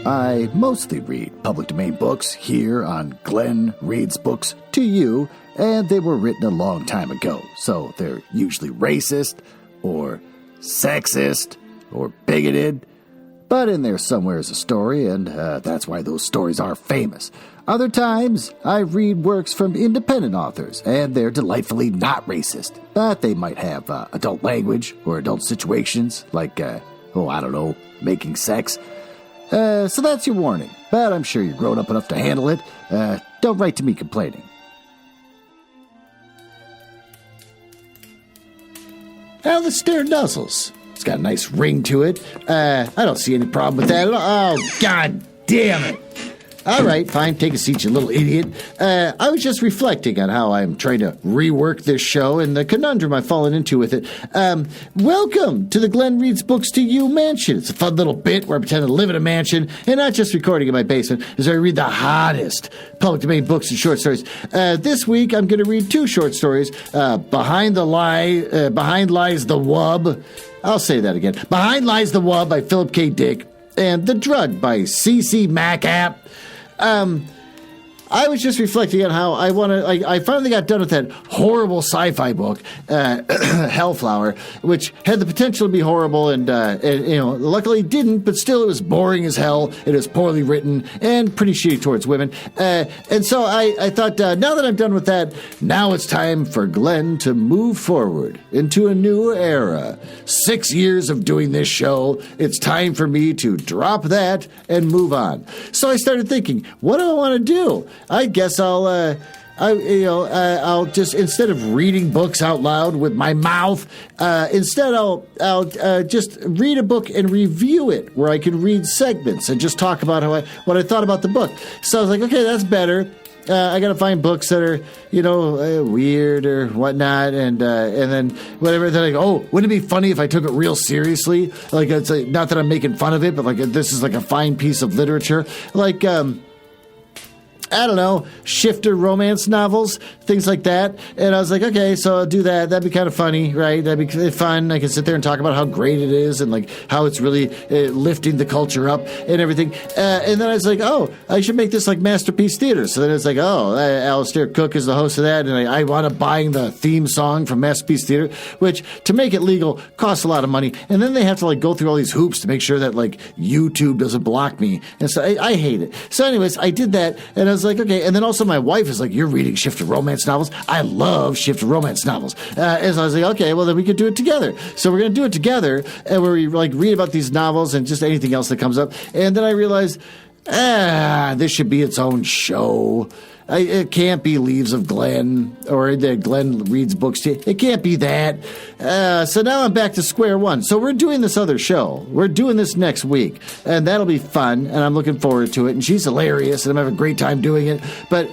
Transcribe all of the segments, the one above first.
I mostly read public domain books here on Glenn Reads Books to You, and they were written a long time ago, so they're usually racist, or sexist, or bigoted, but in there somewhere is a story, and that's why those stories are famous. Other times, I read works from independent authors, and they're delightfully not racist, but they might have adult language or adult situations, like, making sex. So that's your warning, but I'm sure you're grown up enough to handle it. Don't write to me complaining. Now the stair nuzzles. It's got a nice ring to it. I don't see any problem with that at all. Oh, God damn it. All right, fine. Take a seat, you little idiot. I was just reflecting on how I'm trying to rework this show and the conundrum I've fallen into with it. Welcome to the Glenn Reads Books to You mansion. It's a fun little bit where I pretend to live in a mansion and not just recording in my basement as I read the hottest public domain books and short stories. This week, I'm going to read 2 short stories. Behind Lies the Wub. I'll say that again. Behind Lies the Wub by Phillip K. Dick and The Drug by C.C. MacApp. I was just reflecting on how I finally got done with that horrible sci-fi book, Hellflower, which had the potential to be horrible and luckily didn't, but still it was boring as hell. It was poorly written and pretty shitty towards women. And so I thought, now that I'm done with that, now it's time for Glenn to move forward into a new era. 6 years of doing this show. It's time for me to drop that and move on. So I started thinking, what do I want to do? I guess I'll just, instead of reading books out loud with my mouth, instead I'll just read a book and review it, where I can read segments and just talk about what I thought about the book. So I was like, okay, that's better. I got to find books that are, weird or whatnot, and then whatever. Then I go, oh, wouldn't it be funny if I took it real seriously? Like, it's not that I'm making fun of it, but like this is like a fine piece of literature, like. I don't know, shifter romance novels, things like that. And I was like, okay, so I'll do that. That'd be kind of funny, right? That'd be fun. I can sit there and talk about how great it is and like how it's really lifting the culture up and everything. And then I was like, oh, I should make this like Masterpiece Theater. So then it's like, oh, Alistair Cook is the host of that, and I wound up buying the theme song from Masterpiece Theater, which to make it legal costs a lot of money. And then they have to like go through all these hoops to make sure that like YouTube doesn't block me. And so I hate it. So anyways, I did that, and I was like, okay. And then also my wife is like, you're reading shifter romance novels. I love shifter romance novels. And so I was like, okay, well then we could do it together. So we're going to do it together, and where we like read about these novels and just anything else that comes up. And then I realized, this should be its own show. It can't be Leaves of Glenn or the Glenn Reads Books. It can't be that. So now I'm back to square one. So we're doing this other show. We're doing this next week, and that'll be fun, and I'm looking forward to it. And she's hilarious, and I'm having a great time doing it. But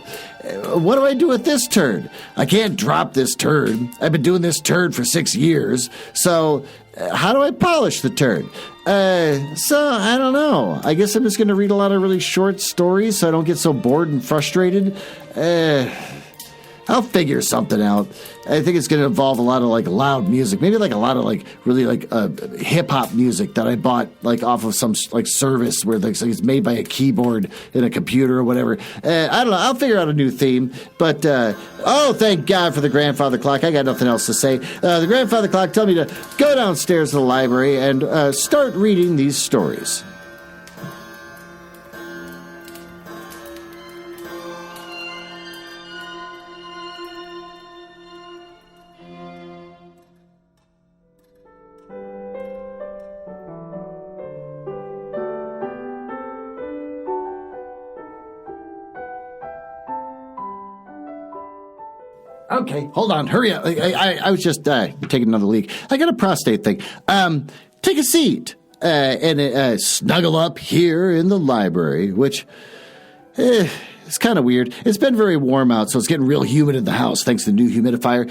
what do I do with this turd? I can't drop this turd. I've been doing this turd for 6 years. So how do I polish the turd? So I don't know. I guess I'm just going to read a lot of really short stories so I don't get so bored and frustrated. I'll figure something out. I think it's going to involve a lot of like loud music, maybe like a lot of like really like hip hop music that I bought like off of some like service where like, it's made by a keyboard in a computer or whatever. I don't know. I'll figure out a new theme. But thank God for the grandfather clock. I got nothing else to say. The grandfather clock told me to go downstairs to the library and start reading these stories. Okay, hold on, hurry up. I was just taking another leak. I got a prostate thing. Take a seat and snuggle up here in the library, which it's kind of weird. It's been very warm out, so it's getting real humid in the house thanks to the new humidifier.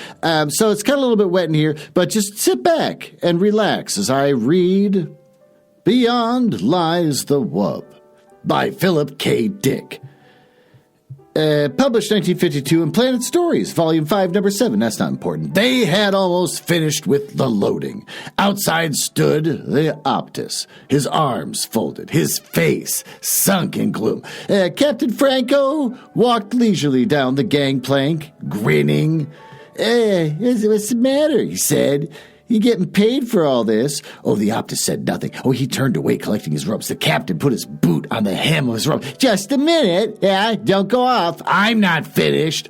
So it's kind of a little bit wet in here, but just sit back and relax as I read Beyond Lies the Wub by Philip K. Dick. Published 1952 in Planet Stories, Volume 5, Number 7. That's not important. They had almost finished with the loading. Outside stood the Optus, his arms folded, his face sunk in gloom. Captain Franco walked leisurely down the gangplank, grinning. What's the matter? He said. You getting paid for all this? Oh, the Optus said nothing. Oh, he turned away collecting his ropes. The captain put his boot on the hem of his rope. Just a minute. Yeah, don't go off. I'm not finished.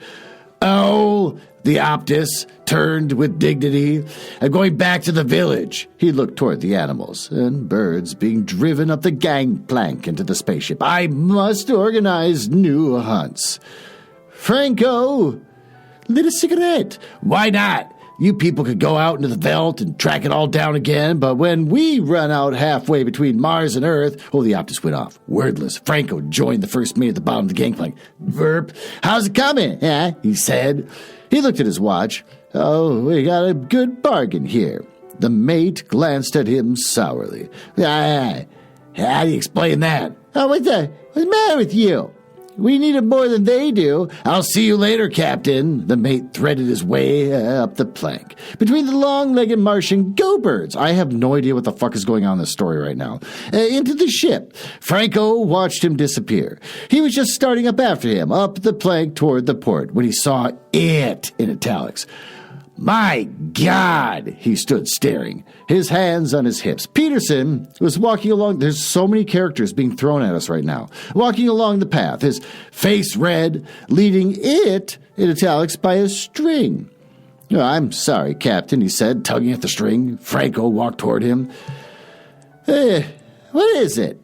Oh, the Optus turned with dignity. I'm going back to the village. He looked toward the animals and birds being driven up the gangplank into the spaceship. I must organize new hunts. Franco lit a cigarette. Why not? You people could go out into the veldt and track it all down again, but when we run out halfway between Mars and Earth... Oh, the Optus went off. Wordless. Franco joined the first mate at the bottom of the gangplank. Verp. How's it coming? He said. He looked at his watch. Oh, we got a good bargain here. The mate glanced at him sourly. How do you explain that? Oh, what's the matter with you? We need it more than they do. I'll see you later, Captain. The mate threaded his way up the plank. Between the long-legged Martian go-birds. I have no idea what the fuck is going on in this story right now. Into the ship. Franco watched him disappear. He was just starting up after him, up the plank toward the port, when he saw it in italics. My God! He stood staring, his hands on his hips. Peterson was walking along. There's so many characters being thrown at us right now. Walking along the path, his face red, leading it in italics by a string. Oh, I'm sorry, Captain, he said, tugging at the string. Franco walked toward him. What is it?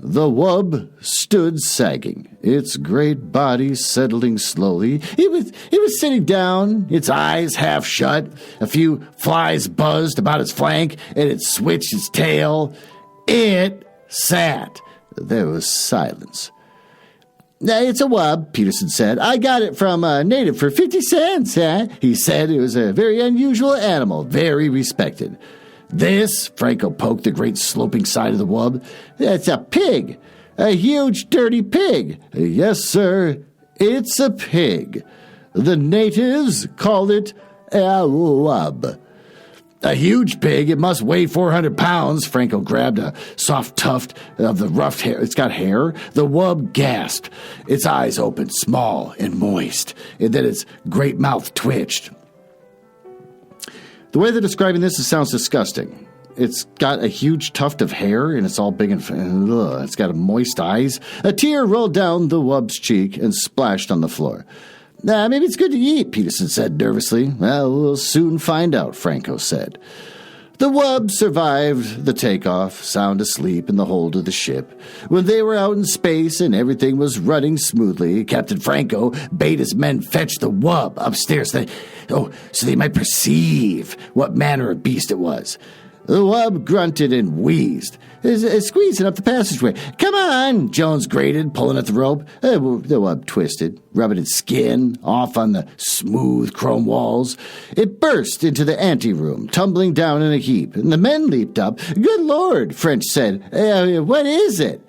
The wub stood sagging, its great body settling slowly. It was sitting down, its eyes half shut. A few flies buzzed about its flank, and it switched its tail. It sat. There was silence. It's a wub, Peterson said. I got it from a native for 50 cents. He said it was a very unusual animal, very respected. This, Franco poked the great sloping side of the wub. That's a pig. A huge, dirty pig. Yes, sir, it's a pig. The natives called it a wub. A huge pig. It must weigh 400 pounds. Franco grabbed a soft tuft of the rough hair. It's got hair. The wub gasped. Its eyes opened, small and moist, and then its great mouth twitched. The way they're describing this, it sounds disgusting. It's got a huge tuft of hair, and it's all big and it's got moist eyes. A tear rolled down the wub's cheek and splashed on the floor. Maybe it's good to eat, Peterson said nervously. Well, we'll soon find out, Franco said. The wub survived the takeoff, sound asleep in the hold of the ship. When they were out in space and everything was running smoothly, Captain Franco bade his men fetch the wub upstairs so they might perceive what manner of beast it was. The wub grunted and wheezed, squeezing up the passageway. Come on, Jones grated, pulling at the rope. The wub twisted, rubbing its skin off on the smooth chrome walls. It burst into the anteroom, tumbling down in a heap, and the men leaped up. Good Lord, French said. What is it?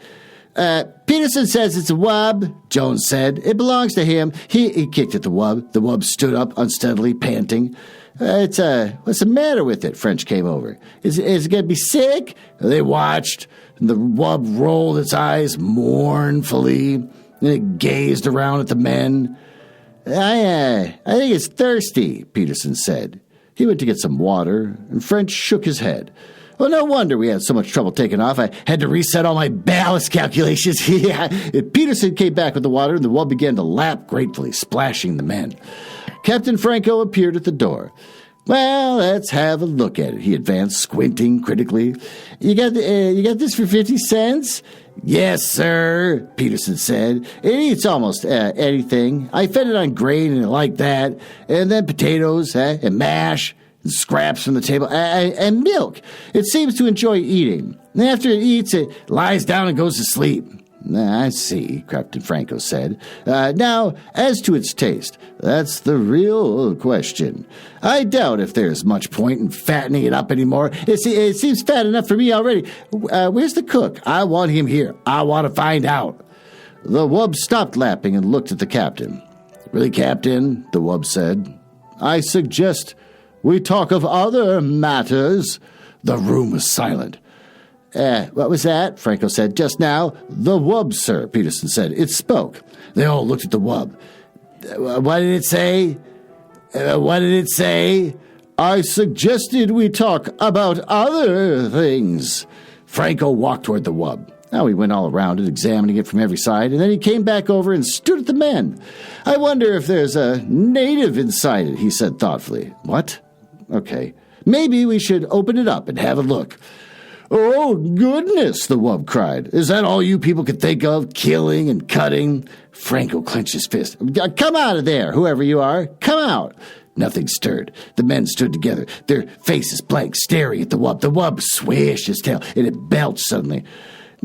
Peterson says it's a wub, Jones said. It belongs to him. He kicked at the wub. The wub stood up unsteadily, panting. What's the matter with it? French came over. Is it going to be sick? They watched. And the wub rolled its eyes mournfully, and it gazed around at the men. I think it's thirsty, Peterson said. He went to get some water, and French shook his head. Well, no wonder we had so much trouble taking off. I had to reset all my ballast calculations. Peterson came back with the water, and the wub began to lap gratefully, splashing the men. Captain Franco appeared at the door. Well, let's have a look at it, he advanced, squinting critically. You got this for 50 cents? Yes, sir, Peterson said. It eats almost anything. I fed it on grain and it liked that, and then potatoes and mash, and scraps from the table, and milk. It seems to enjoy eating. And after it eats, it lies down and goes to sleep. I see, Captain Franco said. Now, as to its taste, that's the real question. I doubt if there's much point in fattening it up anymore. It seems fat enough for me already. Where's the cook? I want him here. I want to find out. The wub stopped lapping and looked at the captain. "Really, Captain," the wub said, "I suggest we talk of other matters." The room was silent. What was that?" Franco said. "Just now." "The wub, sir," Peterson said. "It spoke." They all looked at the wub. What did it say?" "What did it say?" "I suggested we talk about other things." Franco walked toward the wub. Now he went all around it, examining it from every side, and then he came back over and stood at the men. "I wonder if there's a native inside it," he said thoughtfully. "What? Okay. Maybe we should open it up and have a look." "Oh, goodness," the wub cried. "Is that all you people could think of, killing and cutting?" Franco clenched his fist. "Come out of there, whoever you are. Come out." Nothing stirred. The men stood together, their faces blank, staring at the wub. The wub swished his tail, and it belched suddenly.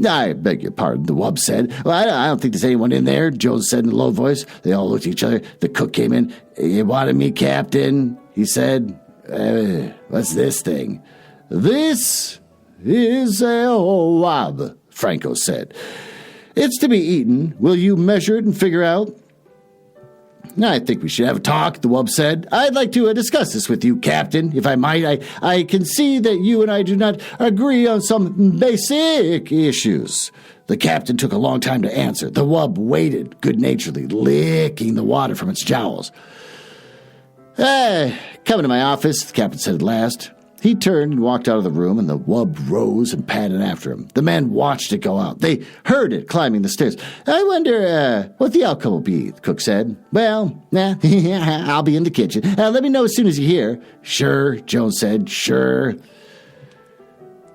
"I beg your pardon," the wub said. "Well, I don't think there's anyone in there," Jones said in a low voice. They all looked at each other. The cook came in. "You wanted me, Captain?" he said. What's this thing?" "This is a wub," Franco said. "It's to be eaten. Will you measure it and figure out?" "I think we should have a talk," the wub said. "I'd like to discuss this with you, Captain, if I might. I can see that you and I do not agree on some basic issues." The captain took a long time to answer. The wub waited good-naturedly, licking the water from its jowls. "Come into my office," the captain said at last. He turned and walked out of the room, and the wub rose and padded after him. The men watched it go out. They heard it climbing the stairs. "I wonder what the outcome will be," the cook said. "Well, I'll be in the kitchen. Let me know as soon as you hear." "Sure," Jones said. "Sure."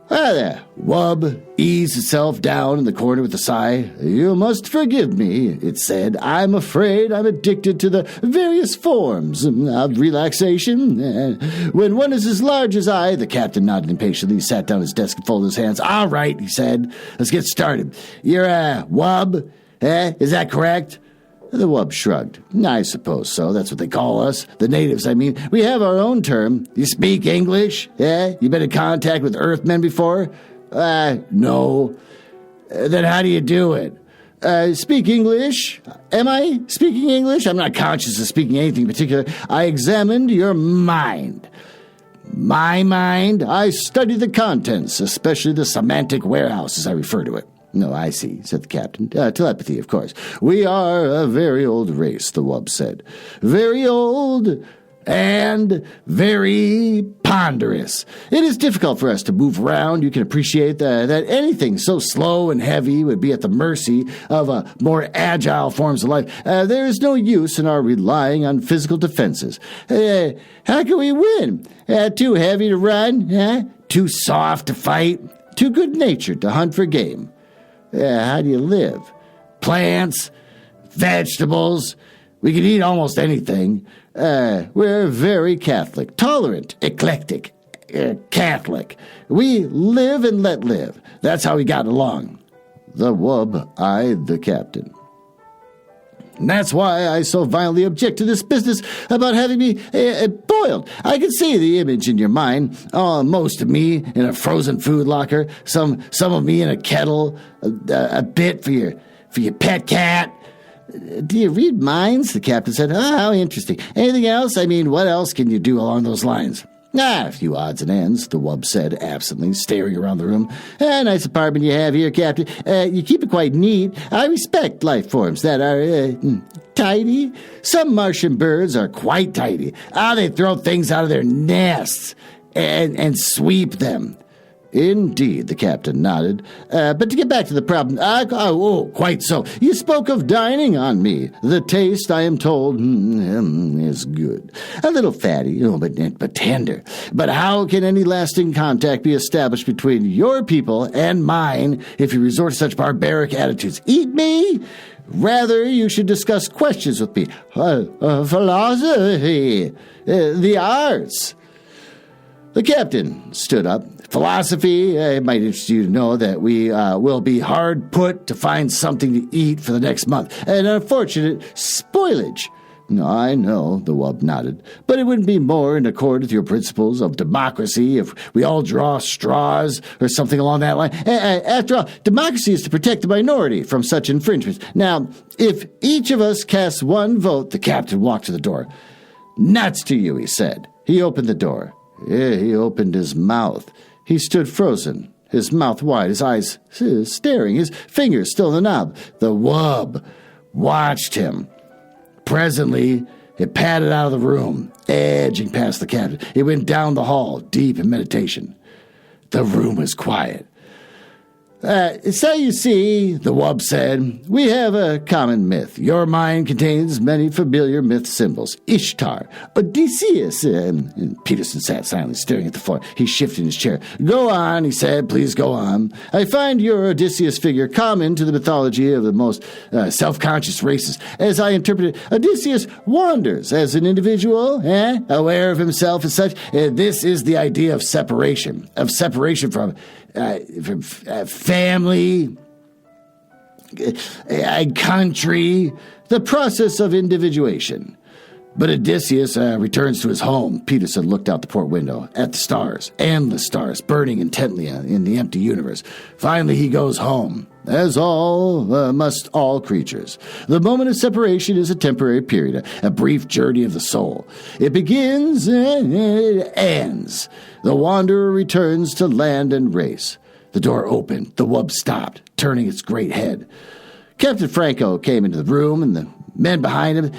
The wub eased itself down in the corner with a sigh. "You must forgive me," it said. "I'm afraid I'm addicted to the various forms of relaxation. When one is as large as I—" The captain nodded impatiently. He sat down at his desk and folded his hands. "All right," he said. "Let's get started. You're a wub, Is that correct?" The wub shrugged. "I suppose so. That's what they call us. The natives, I mean. We have our own term. You speak English? You been in contact with Earthmen before?" "No." "Then how do you do it?" Speak English. Am I speaking English? I'm not conscious of speaking anything in particular. I examined your mind." "My mind?" "I study the contents, especially the semantic warehouse, as I refer to it." "No, I see," said the captain. "Telepathy, of course." "We are a very old race," the wub said. "Very old and very ponderous. It is difficult for us to move around. You can appreciate that anything so slow and heavy would be at the mercy of more agile forms of life. There is no use in our relying on physical defenses. How can we win? Too heavy to run? Too soft to fight? Too good-natured to hunt for game? How do you live? Plants, vegetables. We can eat almost anything. We're very Catholic, tolerant, eclectic, Catholic. We live and let live. That's how we got along." The wub eyed the captain. "And that's why I so violently object to this business about having me boiled. I can see the image in your mind. Most of me in a frozen food locker, some of me in a kettle, a bit for your pet cat." "Do you read minds?" the captain said. "Oh, how interesting. Anything else? I mean, what else can you do along those lines?" "A few odds and ends," the wub said absently, staring around the room. "Nice apartment you have here, Captain. You keep it quite neat. I respect life forms that are tidy. Some Martian birds are quite tidy. They throw things out of their nests and sweep them." "Indeed," the captain nodded. "But to get back to the problem, quite so. You spoke of dining on me. The taste, I am told, is good. A little fatty, but tender. But how can any lasting contact be established between your people and mine if you resort to such barbaric attitudes? Eat me? Rather, you should discuss questions with me. Philosophy, the arts." The captain stood up. "Philosophy, it might interest you to know that we will be hard put to find something to eat for the next month. An unfortunate spoilage. I know, the wub nodded, but it wouldn't be more in accord with your principles of democracy if we all draw straws or something along that line. After all, democracy is to protect the minority from such infringements. Now, if each of us casts one vote, the captain walked to the door. Nuts to you, he said. He opened the door. He opened his mouth. He stood frozen, his mouth wide, his eyes staring, his fingers still in the knob. The wub watched him. Presently, it padded out of the room, edging past the captain. It went down the hall, deep in meditation. The room was quiet. So you see, the wub said, we have a common myth. Your mind contains many familiar myth symbols. Ishtar, Odysseus. And Peterson sat silently, staring at the floor. He shifted in his chair. Go on, he said, please go on. I find your Odysseus figure common to the mythology of the most self-conscious races. As I interpret it, Odysseus wanders as an individual, aware of himself as such. This is the idea of separation from family, a country, the process of individuation. But Odysseus returns to his home. Peterson looked out the port window at the stars, endless stars, burning intently in the empty universe. Finally, he goes home, as must all creatures. The moment of separation is a temporary period, a brief journey of the soul. It begins and it ends. The wanderer returns to land and race. The door opened. The wub stopped, turning its great head. Captain Franco came into the room, and the men behind him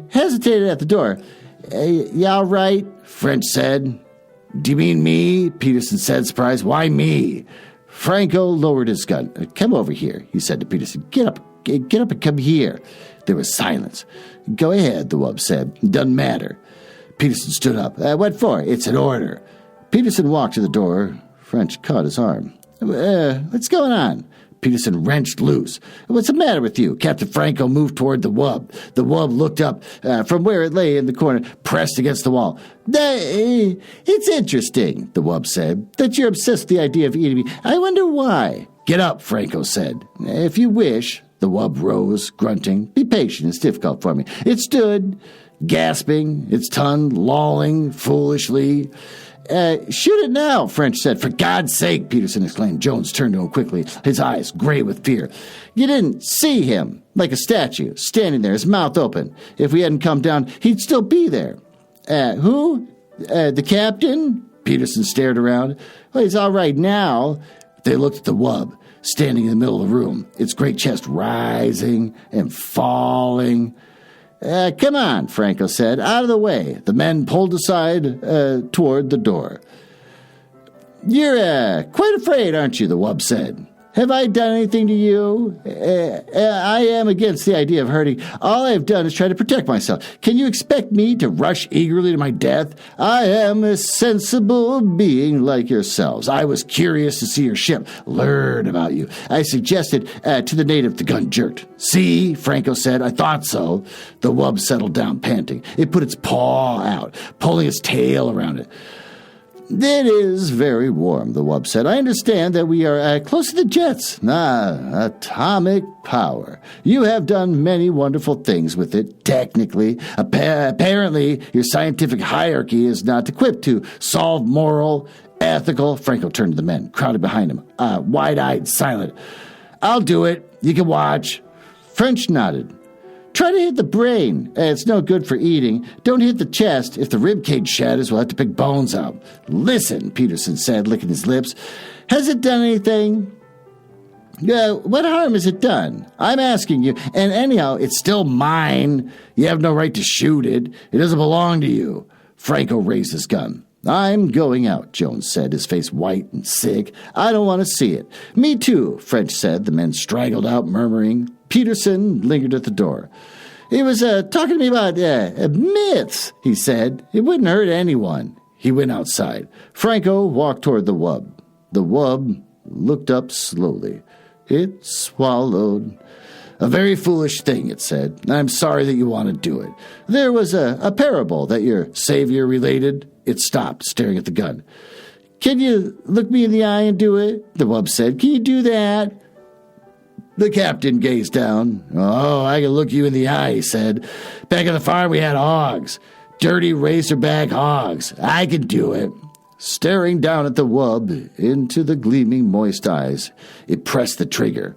hesitated at the door. You all right? French said. Do you mean me? Peterson said, surprised. Why me? Franco lowered his gun. Come over here, he said to Peterson. Get up and come here. There was silence. Go ahead, the wub said. Doesn't matter. Peterson stood up. What for? It's an order. Peterson walked to the door. French caught his arm. What's going on? Peterson wrenched loose. What's the matter with you? Captain Franco moved toward the wub. The wub looked up from where it lay in the corner, pressed against the wall. It's interesting, the wub said, that you're obsessed with the idea of eating me. I wonder why. Get up, Franco said. If you wish. The wub rose, grunting. Be patient. It's difficult for me. It stood, gasping, its tongue lolling foolishly. Shoot it now, French said. For God's sake, Peterson exclaimed. Jones turned to him quickly, his eyes gray with fear. You didn't see him, like a statue, standing there, his mouth open. If we hadn't come down, he'd still be there. Who? The captain? Peterson stared around. Well, he's all right now. They looked at the wub, standing in the middle of the room, its great chest rising and falling. Come on, Franco said. Out of the way. The men pulled aside toward the door. You're quite afraid, aren't you? The wub said. Have I done anything to you? I am against the idea of hurting. All I have done is try to protect myself. Can you expect me to rush eagerly to my death? I am a sensible being like yourselves. I was curious to see your ship, learn about you. I suggested to the native. The gun jerked. See, Franco said, I thought so. The wub settled down, panting. It put its paw out, pulling its tail around it. It is very warm, the wub said. I understand that we are close to the jets. Atomic power. You have done many wonderful things with it, technically. Apparently, your scientific hierarchy is not equipped to solve moral, ethical... Franco turned to the men, crowded behind him, wide-eyed, silent. I'll do it. You can watch. French nodded. Try to hit the brain. It's no good for eating. Don't hit the chest. If the ribcage shatters, we'll have to pick bones out. Listen, Peterson said, licking his lips. Has it done anything? What harm has it done? I'm asking you. And anyhow, it's still mine. You have no right to shoot it. It doesn't belong to you. Franco raised his gun. I'm going out, Jones said, his face white and sick. I don't want to see it. Me too, French said. The men straggled out, murmuring. Peterson lingered at the door. He was talking to me about myths, he said. It wouldn't hurt anyone. He went outside. Franco walked toward the wub. The wub looked up slowly. It swallowed. A very foolish thing, it said. I'm sorry that you want to do it. There was a parable that your savior related. It stopped, staring at the gun. Can you look me in the eye and do it? The wub said. Can you do that? The captain gazed down. Oh, I can look you in the eye, he said. Back on the farm we had hogs. Dirty razorback hogs. I could do it. Staring down at the wub into the gleaming moist eyes, it pressed the trigger.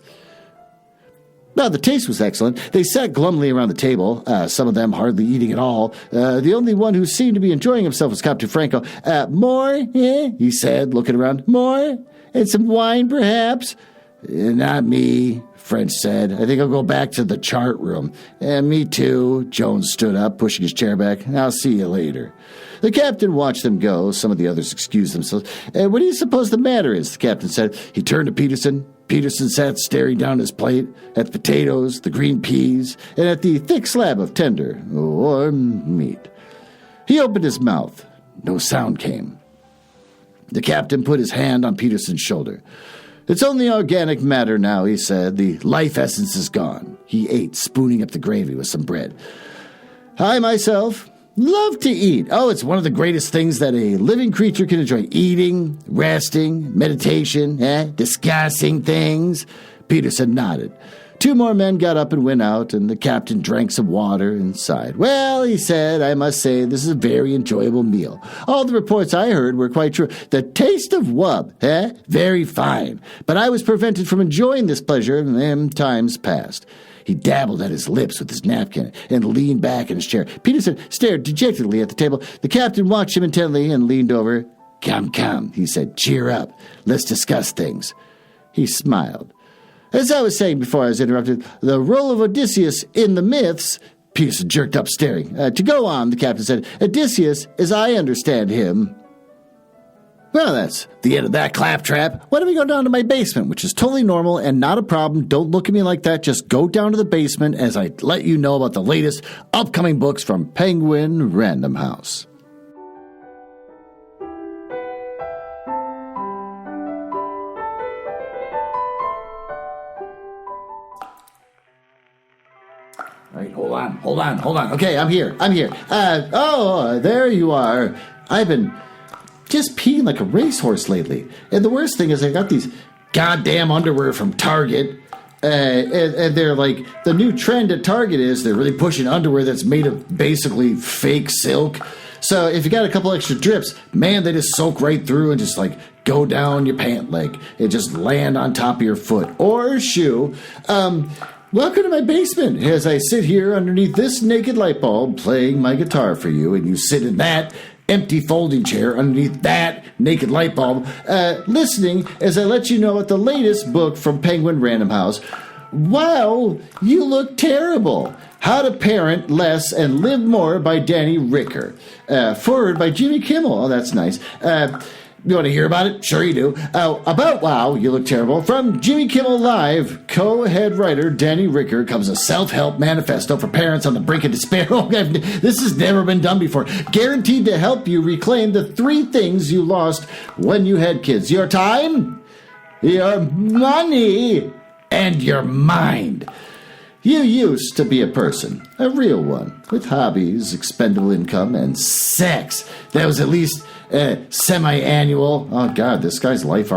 Now, the taste was excellent. They sat glumly around the table, some of them hardly eating at all. The only one who seemed to be enjoying himself was Captain Franco. More, he said, looking around. More? And some wine, perhaps? Not me, French said. I think I'll go back to the chart room. Me too. Jones stood up, pushing his chair back. I'll see you later. The captain watched them go. Some of the others excused themselves. What do you suppose the matter is? The captain said. He turned to Peterson. Peterson sat staring down his plate at the potatoes, the green peas, and at the thick slab of tender, warm meat. He opened his mouth. No sound came. The captain put his hand on Peterson's shoulder. It's only organic matter now, he said. The life essence is gone. He ate, spooning up the gravy with some bread. I myself love to eat. Oh, it's one of the greatest things that a living creature can enjoy. Eating, resting, meditation, discussing things. Peterson nodded. Two more men got up and went out, and the captain drank some water and sighed. Well, he said, I must say this is a very enjoyable meal. All the reports I heard were quite true. The taste of wub, very fine. But I was prevented from enjoying this pleasure in times past. He dabbled at his lips with his napkin and leaned back in his chair. Peterson stared dejectedly at the table. The captain watched him intently and leaned over. Come, he said. Cheer up. Let's discuss things. He smiled. As I was saying before I was interrupted, the role of Odysseus in the myths... Peterson jerked up, staring. To go on, the captain said, Odysseus, as I understand him... Well, that's the end of that claptrap. Why don't we go down to my basement, which is totally normal and not a problem. Don't look at me like that. Just go down to the basement as I let you know about the latest upcoming books from Penguin Random House. All right, hold on. Okay, I'm here. There you are. I've been just peeing like a racehorse lately. And the worst thing is I got these goddamn underwear from Target. And they're like, the new trend at Target is they're really pushing underwear that's made of basically fake silk. So if you got a couple extra drips, man, they just soak right through and just like go down your pant leg. It just land on top of your foot or shoe. Welcome to my basement as I sit here underneath this naked light bulb playing my guitar for you, and you sit in that empty folding chair underneath that naked light bulb, listening as I let you know at the latest book from Penguin Random House. Wow, you look terrible. How to Parent Less and Live More by Danny Ricker. Forward by Jimmy Kimmel. Oh, that's nice. You want to hear about it? Sure you do. About Wow, You Look Terrible. From Jimmy Kimmel Live, co-head writer Danny Ricker comes a self-help manifesto for parents on the brink of despair. Oh, this has never been done before. Guaranteed to help you reclaim the 3 things you lost when you had kids. Your time, your money, and your mind. You used to be a person, a real one, with hobbies, expendable income, and sex. That was at least semi-annual. Oh, God, this guy's life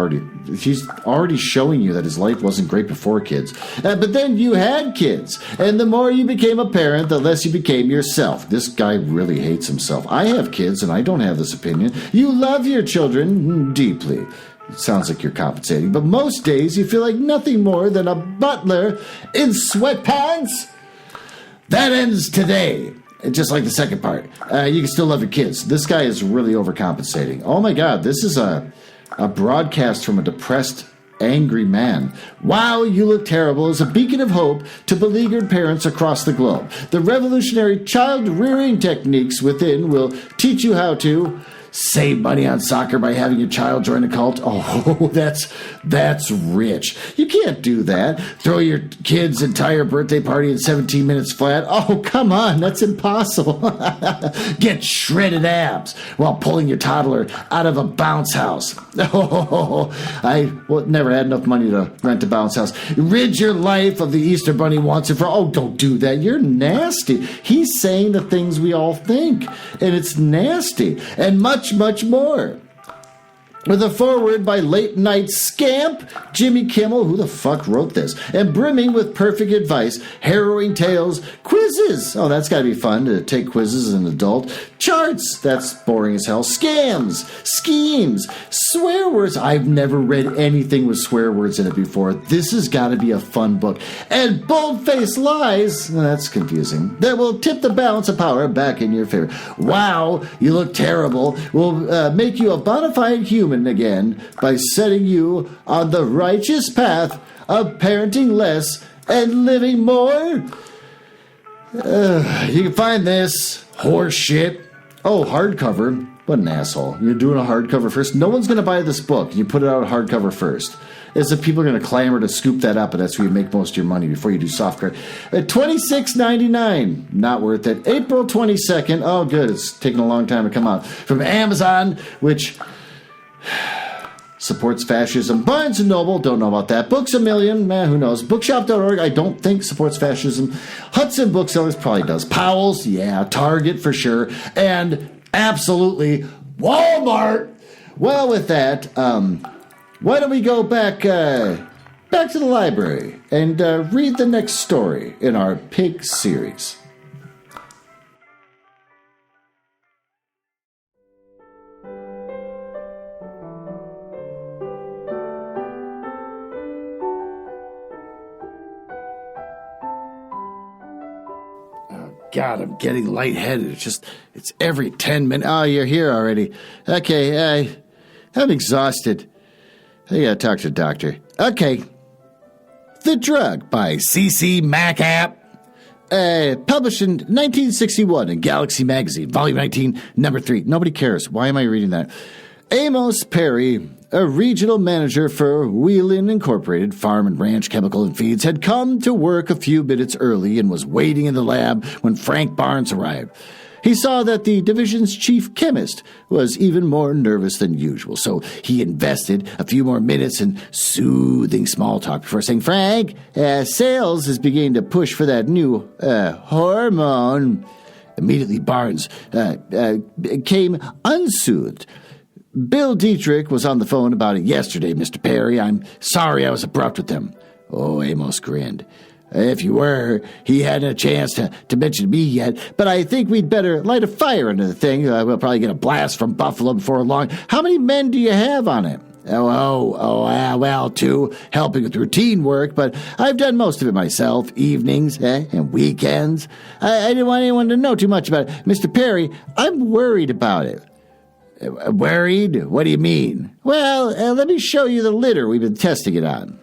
he's already showing you that his life wasn't great before kids. But then you had kids, and the more you became a parent, the less you became yourself. This guy really hates himself. I have kids, and I don't have this opinion. You love your children deeply. It sounds like you're compensating, but most days you feel like nothing more than a butler in sweatpants. That ends today. Just like the second part. You can still love your kids. This guy is really overcompensating. Oh my God, this is a broadcast from a depressed, angry man. Wow, You Look Terrible is a beacon of hope to beleaguered parents across the globe. The revolutionary child rearing techniques within will teach you how to save money on soccer by having your child join a cult. Oh, that's rich. You can't do that. Throw your kid's entire birthday party in 17 minutes flat. Oh, come on. That's impossible. Get shredded abs while pulling your toddler out of a bounce house. Oh, I never had enough money to rent a bounce house. Rid your life of the Easter Bunny once and for all. Oh, don't do that. You're nasty. He's saying the things we all think, and it's nasty. And much more. With a foreword by late-night scamp Jimmy Kimmel, who the fuck wrote this, and brimming with perfect advice, harrowing tales, quizzes. Oh, that's got to be fun to take quizzes as an adult. Charts. That's boring as hell. Scams. Schemes. Swear words. I've never read anything with swear words in it before. This has got to be a fun book. And bold-faced lies. That's confusing. That will tip the balance of power back in your favor. Wow, you look terrible. Will make you a bona fide human again by setting you on the righteous path of parenting less and living more. You can find this horse shit. Oh, hardcover. What an asshole. You're doing a hardcover first. No one's going to buy this book. You put it out hardcover first. As if people are going to clamor to scoop that up, and that's where you make most of your money before you do software. At $26.99, not worth it. April 22nd. Oh, good. It's taking a long time to come out. From Amazon, which supports fascism. Barnes & Noble, don't know about that. Books A Million, who knows. Bookshop.org, I don't think supports fascism. Hudson Booksellers probably does. Powell's, yeah. Target for sure. And absolutely Walmart. Well, with that, why don't we go back to the library and read the next story in our pig series. God, I'm getting lightheaded. It's every 10 minutes. Oh, you're here already. Okay, I'm exhausted. I gotta talk to the doctor. Okay. The Drug by C.C. Mackap. Published in 1961 in Galaxy Magazine, Volume 19, Number 3. Nobody cares. Why am I reading that? Amos Perry, a regional manager for Wheelan Incorporated Farm and Ranch Chemical and Feeds, had come to work a few minutes early and was waiting in the lab when Frank Barnes arrived. He saw that the division's chief chemist was even more nervous than usual, so he invested a few more minutes in soothing small talk before saying, "Frank, sales is beginning to push for that new hormone." Immediately, Barnes came unsoothed. "Bill Dietrich was on the phone about it yesterday, Mr. Perry. I'm sorry I was abrupt with him." Oh, Amos grinned. "If you were, he hadn't a chance to mention me yet, but I think we'd better light a fire under the thing. We'll probably get a blast from Buffalo before long. How many men do you have on it?" Well, 2, helping with routine work, but I've done most of it myself, evenings and weekends. I didn't want anyone to know too much about it. Mr. Perry, I'm worried about it." "Worried? What do you mean?" "Well, let me show you the litter we've been testing it on."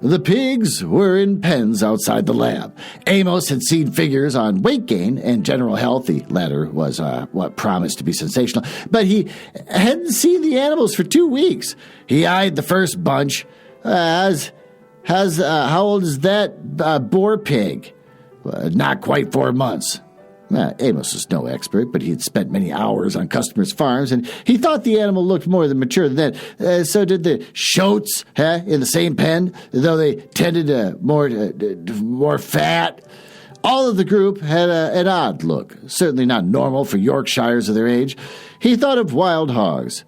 The pigs were in pens outside the lab. Amos had seen figures on weight gain and general health. The latter was what promised to be sensational, but he hadn't seen the animals for 2 weeks. He eyed the first bunch. How old is that boar pig?" "Not quite 4 months." Amos was no expert, but he had spent many hours on customers' farms, and he thought the animal looked more than mature than that. So did the shoats in the same pen, though they tended to more fat. All of the group had an odd look, certainly not normal for Yorkshires of their age. He thought of wild hogs.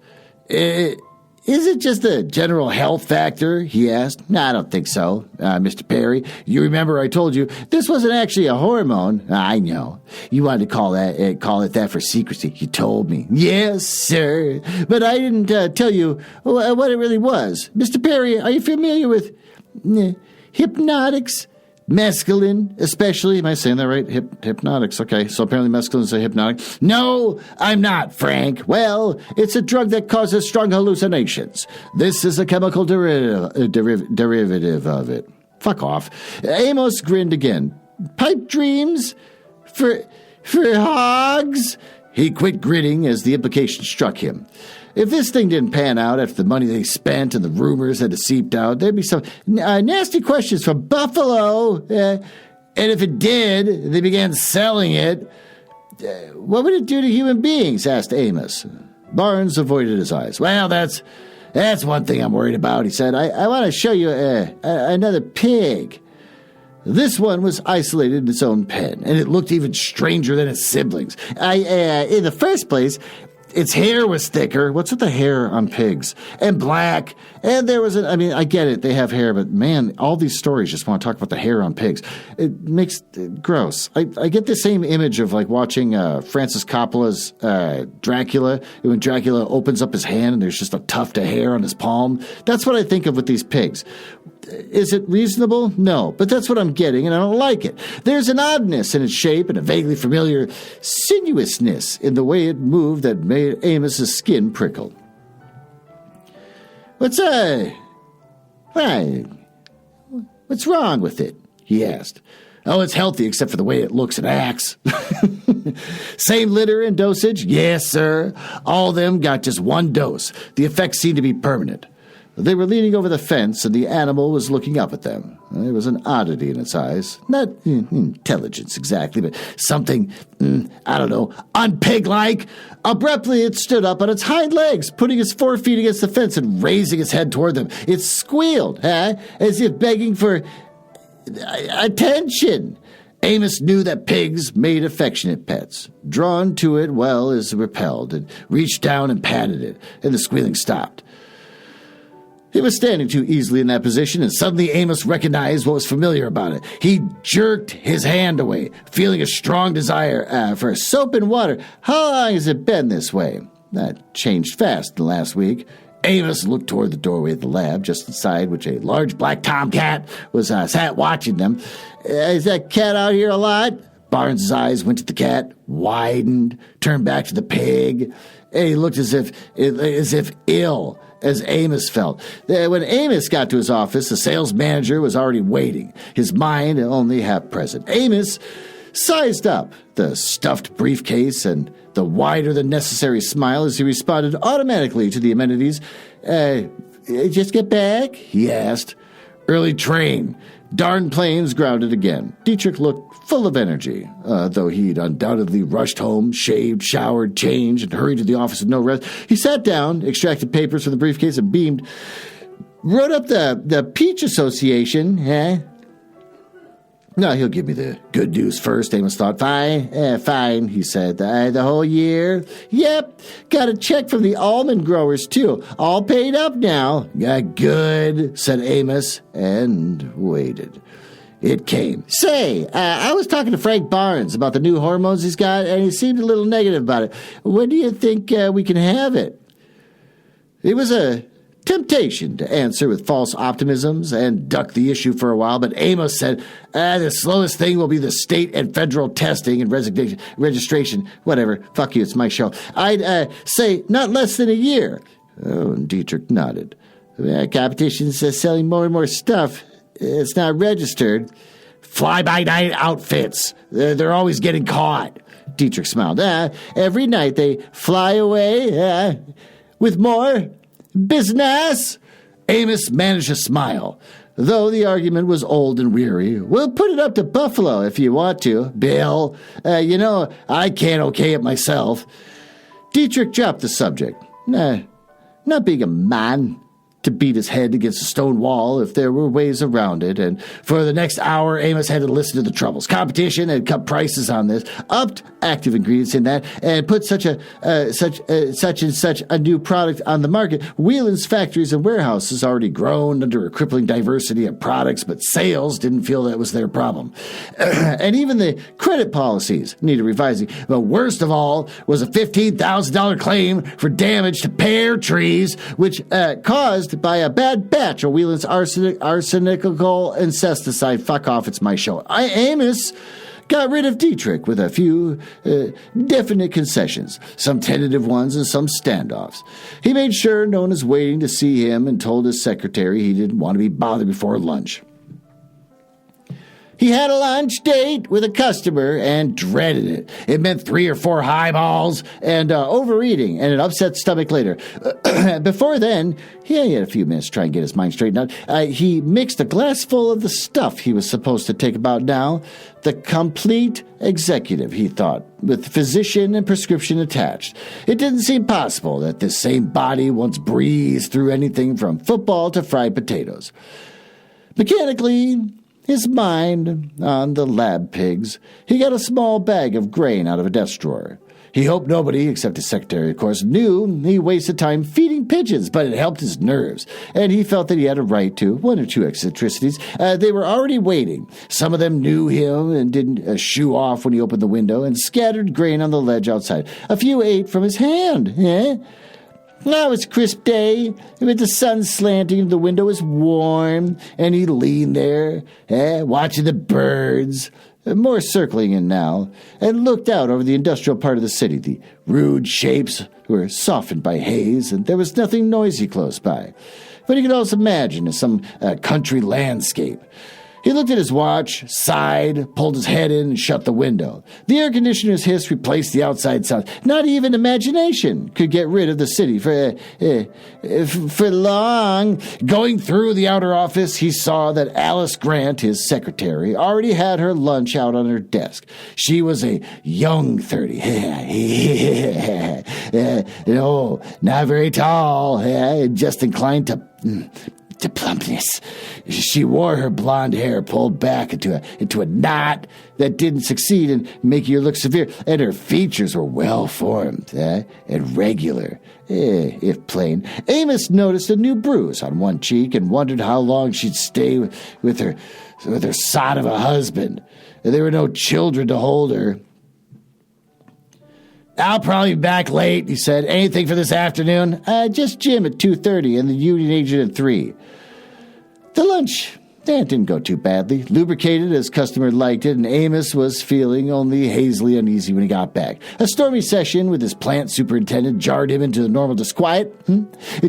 "Is it just a general health factor?" he asked. "No, I don't think so, Mr. Perry. You remember I told you this wasn't actually a hormone." "I know. You wanted to call it that for secrecy. You told me." "Yes, sir. But I didn't tell you what it really was. Mr. Perry, are you familiar with hypnotics? Mescaline, especially." Am I saying that right? Hypnotics. Okay, so apparently mescaline is a hypnotic. "No, I'm not, Frank. Well, it's a drug that causes strong hallucinations. This is a chemical derivative of it." Fuck off. Amos grinned again. "Pipe dreams? For hogs?" He quit grinning as the implication struck him. If this thing didn't pan out after the money they spent and the rumors had seeped out, there'd be some nasty questions from Buffalo. And if it did, they began selling it. "What would it do to human beings?" asked Amos. Barnes avoided his eyes. "Well, that's one thing I'm worried about," he said. I want to show you another pig." This one was isolated in its own pen, and it looked even stranger than its siblings. In the first place, its hair was thicker. What's with the hair on pigs? And black. And there was I get it. They have hair, but man, all these stories just want to talk about the hair on pigs. It makes it gross. I get the same image of like watching Francis Coppola's Dracula. When Dracula opens up his hand and there's just a tuft of hair on his palm. That's what I think of with these pigs. Is it reasonable? No, but that's what I'm getting, and I don't like it. There's an oddness in its shape and a vaguely familiar sinuousness in the way it moved that made Amos's skin prickle. What's wrong with it? He asked. Oh, it's healthy except for the way it looks and acts. Same litter and dosage? Yes, sir. All of them got just one dose. The effects seemed to be permanent. They were leaning over the fence, and the animal was looking up at them. There was an oddity in its eyes. Not intelligence exactly, but something, unpig-like. Abruptly, it stood up on its hind legs, putting its 4 feet against the fence and raising its head toward them. It squealed, as if begging for attention. Amos knew that pigs made affectionate pets. Drawn to it well as repelled, and reached down and patted it, and the squealing stopped. He was standing too easily in that position, and suddenly Amos recognized what was familiar about it. He jerked his hand away, feeling a strong desire for soap and water. How long has it been this way? That changed fast in the last week. Amos looked toward the doorway of the lab, just inside which a large black tomcat was sat watching them. Is that cat out here a lot? Barnes' eyes went to the cat, widened, turned back to the pig. And he looked as if ill, as Amos felt. When Amos got to his office, the sales manager was already waiting, his mind only half present. Amos sized up the stuffed briefcase and the wider-than-necessary smile as he responded automatically to the amenities. Just get back? He asked. Early train. Darn planes grounded again. Dietrich looked full of energy, though he'd undoubtedly rushed home, shaved, showered, changed, and hurried to the office with no rest. He sat down, extracted papers from the briefcase, and beamed. Wrote up the Peach Association, No, he'll give me the good news first, Amos thought. Fine, he said. The whole year? Yep. Got a check from the almond growers, too. All paid up now. Good, said Amos, and waited. It came. Say, I was talking to Frank Barnes about the new hormones he's got, and he seemed a little negative about it. When do you think we can have it? It was a temptation to answer with false optimisms and duck the issue for a while, but Amos said, the slowest thing will be the state and federal testing and registration. Whatever. Fuck you, it's my show. I'd say not less than a year. Oh, and Dietrich nodded. Competition's selling more and more stuff. It's not registered. Fly-by-night outfits. They're always getting caught. Dietrich smiled. Every night they fly away with more business. Amos managed a smile, though the argument was old and weary. We'll put it up to Buffalo if you want to, Bill. I can't okay it myself. Dietrich dropped the subject. Not being a man to beat his head against a stone wall if there were ways around it, and for the next hour Amos had to listen to the troubles. Competition had cut prices on this, upped active ingredients in that, and put such a new product on the market. Whelan's factories and warehouses already groaned under a crippling diversity of products, but sales didn't feel that was their problem. And even the credit policies needed revising. But worst of all was a $15,000 claim for damage to pear trees, which caused by a bad batch of Whelan's arsenical insecticide. Fuck off, it's my show. Amos got rid of Dietrich with a few definite concessions, some tentative ones and some standoffs. He made sure no one was waiting to see him and told his secretary he didn't want to be bothered before lunch. He had a lunch date with a customer and dreaded it. It meant 3 or 4 highballs and overeating and an upset stomach later. Before then, he had a few minutes to try and get his mind straightened out. He mixed a glass full of the stuff he was supposed to take about now. The complete executive, he thought, with physician and prescription attached. It didn't seem possible that this same body once breezed through anything from football to fried potatoes. Mechanically, his mind on the lab pigs, he got a small bag of grain out of a desk drawer. He hoped nobody, except his secretary, of course, knew he wasted time feeding pigeons, but it helped his nerves, and he felt that he had a right to one or two eccentricities. They were already waiting. Some of them knew him and didn't shoo off when he opened the window and scattered grain on the ledge outside. A few ate from his hand, Now it was a crisp day, with the sun slanting, the window was warm, and he leaned there, watching the birds, more circling in now, and looked out over the industrial part of the city. The rude shapes were softened by haze, and there was nothing noisy close by. But he could also imagine some country landscape. He looked at his watch, sighed, pulled his head in, and shut the window. The air conditioner's hiss replaced the outside sound. Not even imagination could get rid of the city for long. Going through the outer office, he saw that Alice Grant, his secretary, already had her lunch out on her desk. She was a young 30. No, not very tall, just inclined to plumpness. She wore her blonde hair pulled back into a knot that didn't succeed in making her look severe, and her features were well-formed and regular, if plain. Amos noticed a new bruise on one cheek and wondered how long she'd stay with her sod of a husband. There were no children to hold her. I'll probably be back late, he said. Anything for this afternoon? Just Jim at 2:30 and the union agent at 3. The lunch, didn't go too badly. Lubricated as customer liked it, and Amos was feeling only hazily uneasy when he got back. A stormy session with his plant superintendent jarred him into the normal disquiet.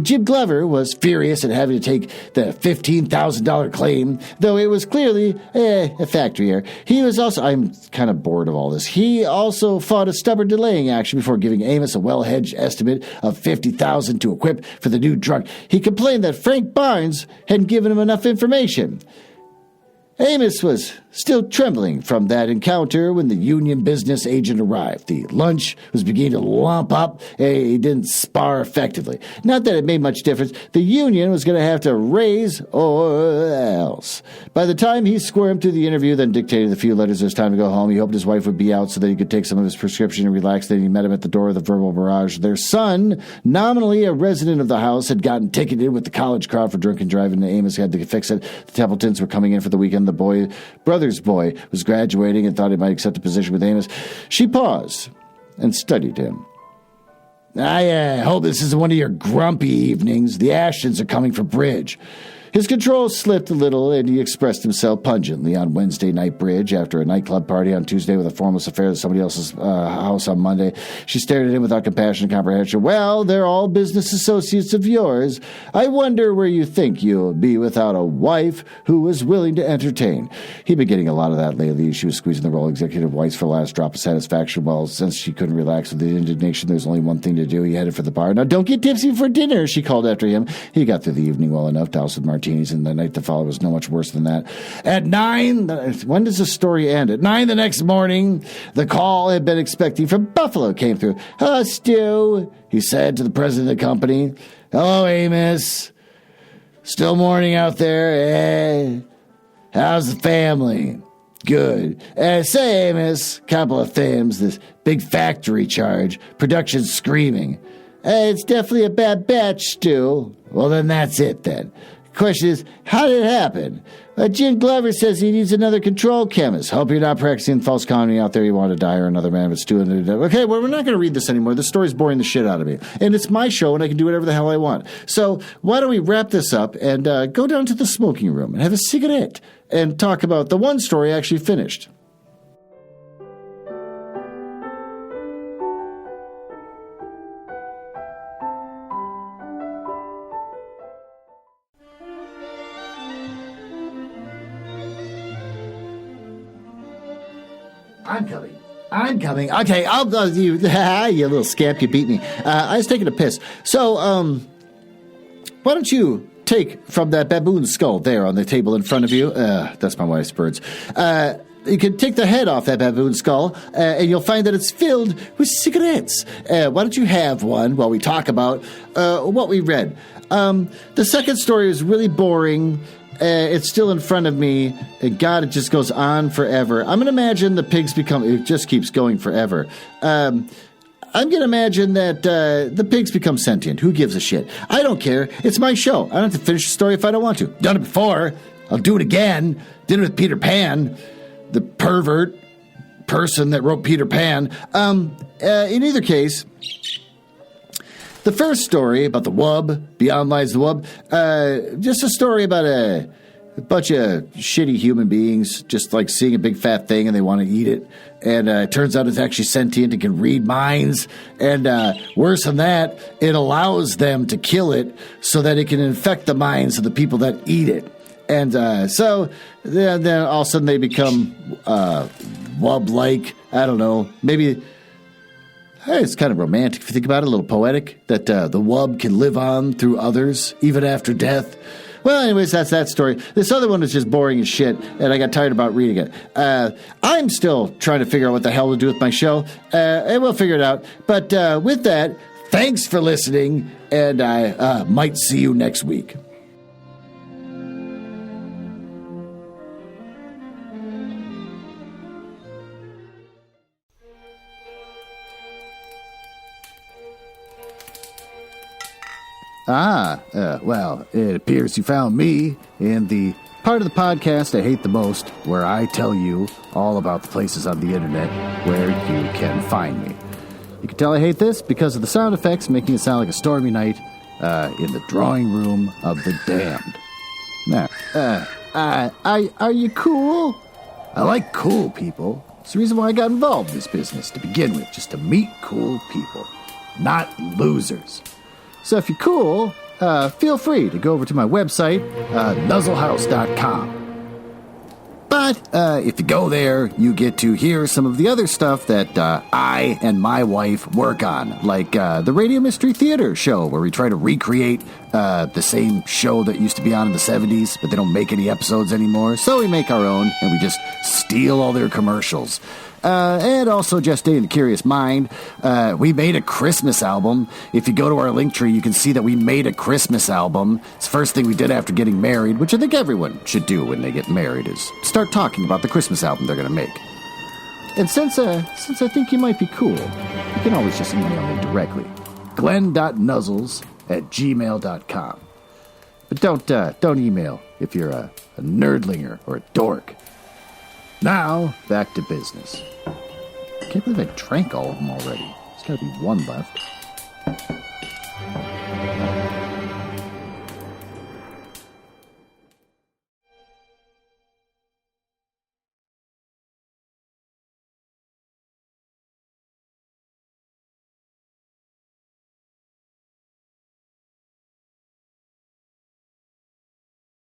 Jim Glover was furious at having to take the $15,000 claim, though it was clearly a factory error. He was also, I'm kind of bored of all this, he also fought a stubborn delaying action before giving Amos a well-hedged estimate of $50,000 to equip for the new drug. He complained that Frank Barnes hadn't given him enough information. Amos was still trembling from that encounter when the union business agent arrived. The lunch was beginning to lump up. He didn't spar effectively. Not that it made much difference. The union was going to have to raise or else. By the time he squirmed through the interview, then dictated a few letters, it was time to go home. He hoped his wife would be out so that he could take some of his prescription and relax. Then he met him at the door of the verbal barrage. Their son, nominally a resident of the house, had gotten ticketed with the college crowd for drunken driving, and Amos had to fix it. The Templetons were coming in for the weekend. The brother's boy was graduating and thought he might accept a position with Amos. She paused and studied him. I hope this isn't one of your grumpy evenings. The Ashtons are coming for bridge. His control slipped a little, and he expressed himself pungently on Wednesday night bridge after a nightclub party on Tuesday with a formless affair at somebody else's house on Monday. She stared at him without compassion and comprehension. Well, they're all business associates of yours. I wonder where you think you'll be without a wife who was willing to entertain. He'd been getting a lot of that lately. She was squeezing the role of executive wife for the last drop of satisfaction. Well, since she couldn't relax with the indignation, there's only one thing to do. He headed for the bar. Now, don't get tipsy for dinner, she called after him. He got through the evening well enough, doused with martinis, and the night that followed was no much worse than that. At 9, when does the story end? At 9 the next morning, the call had been expecting from Buffalo came through. Hello, Stu, he said to the president of the company. Hello, Amos. Still morning out there, How's the family? Good. Say, Amos, couple of things. This big factory charge, production screaming. It's definitely a bad batch, Stu. Well, then that's it, then. Question is, how did it happen? Jim Glover says he needs another control chemist. Hope you're not practicing false comedy out there. You want to die or another man, but Stu. Okay, well, we're not going to read this anymore. The story's boring the shit out of me. And it's my show, and I can do whatever the hell I want. So why don't we wrap this up and go down to the smoking room and have a cigarette and talk about the one story I actually finished. I'm coming. Okay, I'll you. You little scamp, you beat me. I was taking a piss. So, why don't you take from that baboon skull there on the table in front of you? That's my wife's birds. You can take the head off that baboon skull, and you'll find that it's filled with cigarettes. Why don't you have one while we talk about what we read? The second story is really boring. It's still in front of me. God, it just goes on forever. I'm going to imagine the pigs become... It just keeps going forever. I'm going to imagine that the pigs become sentient. Who gives a shit? I don't care. It's my show. I don't have to finish the story if I don't want to. Done it before. I'll do it again. Did it with Peter Pan, the pervert person that wrote Peter Pan. In either case, the first story about the wub, Beyond Lies the Wub, just a story about a bunch of shitty human beings just like seeing a big fat thing and they want to eat it. And it turns out it's actually sentient and can read minds. And worse than that, it allows them to kill it so that it can infect the minds of the people that eat it. And so then all of a sudden they become wub-like. I don't know. Maybe it's kind of romantic if you think about it, a little poetic, that the wub can live on through others even after death. Well, anyways, that's that story. This other one is just boring as shit, and I got tired about reading it. I'm still trying to figure out what the hell to do with my show, and we'll figure it out. But with that, thanks for listening, and I might see you next week. Well, it appears you found me in the part of the podcast I hate the most, where I tell you all about the places on the internet where you can find me. You can tell I hate this because of the sound effects making it sound like a stormy night in the drawing room of the damned. Now, are you cool? I like cool people. It's the reason why I got involved in this business to begin with, just to meet cool people, not losers. So if you're cool, feel free to go over to my website, nuzzlehouse.com. But if you go there, you get to hear some of the other stuff that I and my wife work on, like the Radio Mystery Theater show, where we try to recreate the same show that used to be on in the 70s, but they don't make any episodes anymore. So we make our own, and we just steal all their commercials. And also Gestating the Curious Mind. We made a Christmas album. If you go to our link tree, you can see that we made a Christmas album. It's the first thing we did after getting married, which I think everyone should do when they get married, is start talking about the Christmas album they're going to make. And since I think you might be cool, you can always just email me directly. glenn.nuzzles@gmail.com. But don't email if you're a nerdlinger or a dork. Now, back to business. I can't believe I drank all of them already. There's got to be one left.